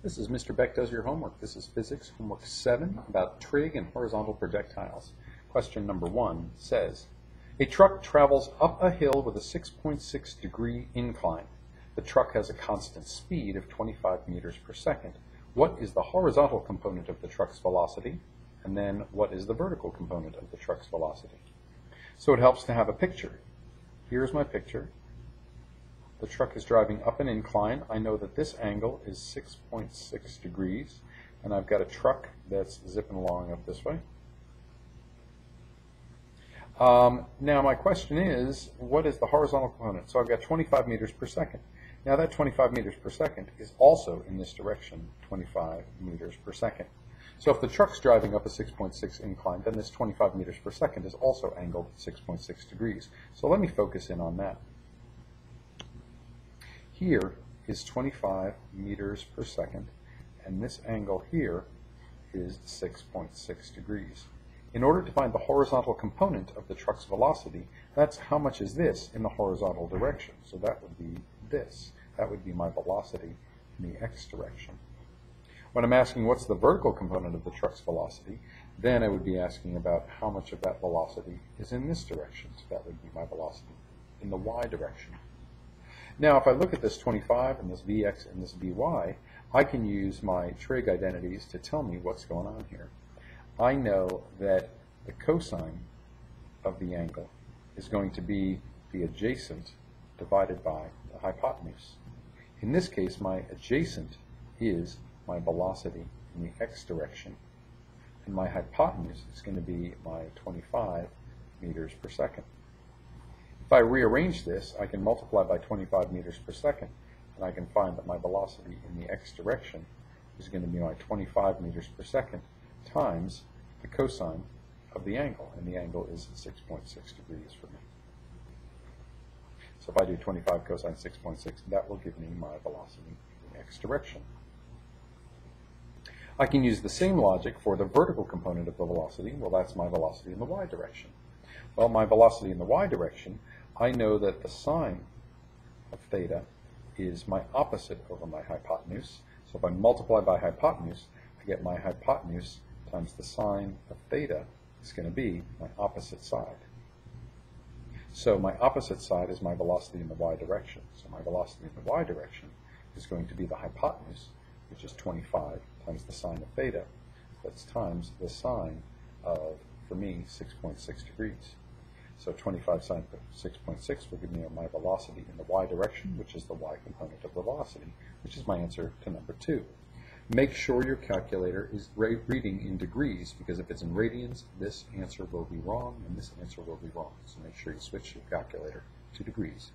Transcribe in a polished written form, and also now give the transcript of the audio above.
This is Mr. Beck Does Your Homework. This is Physics Homework 7 about trig and horizontal projectiles. Question number 1 says, a truck travels up a hill with a 6.6 degree incline. The truck has a constant speed of 25 meters per second. What is the horizontal component of the truck's velocity? And then what is the vertical component of the truck's velocity? So it helps to have a picture. Here's my picture. The truck is driving up an incline. I know that this angle is 6.6 degrees, and I've got a truck that's zipping along up this way. Now my question is, what is the horizontal component? So I've got 25 meters per second. Now that 25 meters per second is also in this direction, 25 meters per second. So if the truck's driving up a 6.6 incline, then this 25 meters per second is also angled 6.6 degrees. So let me focus in on that. Here is 25 meters per second, and this angle here is 6.6 degrees. In order to find the horizontal component of the truck's velocity, that's how much is this in the horizontal direction. So that would be this. That would be my velocity in the x direction. When I'm asking what's the vertical component of the truck's velocity, then I would be asking about how much of that velocity is in this direction. So that would be my velocity in the y direction. Now, if I look at this 25 and this Vx and this Vy, I can use my trig identities to tell me what's going on here. I know that the cosine of the angle is going to be the adjacent divided by the hypotenuse. In this case, my adjacent is my velocity in the x direction, and my hypotenuse is going to be my 25 meters per second. If I rearrange this, I can multiply by 25 meters per second, and I can find that my velocity in the x direction is going to be my 25 meters per second times the cosine of the angle, and the angle is 6.6 degrees for me. So if I do 25 cosine 6.6, that will give me my velocity in the x direction. I can use the same logic for the vertical component of the velocity. Well, that's my velocity in the y direction. Well, my velocity in the y direction, I know that the sine of theta is my opposite over my hypotenuse. So if I multiply by hypotenuse, I get my hypotenuse times the sine of theta is going to be my opposite side. So my opposite side is my velocity in the y direction. So my velocity in the y direction is going to be the hypotenuse, which is 25 times the sine of theta. That's times the sine of, for me, 6.6 degrees. So 25 sine of 6.6 will give me my velocity in the y direction, which is the y component of the velocity, which is my answer to number 2. Make sure your calculator is reading in degrees, because if it's in radians, this answer will be wrong, and this answer will be wrong. So make sure you switch your calculator to degrees.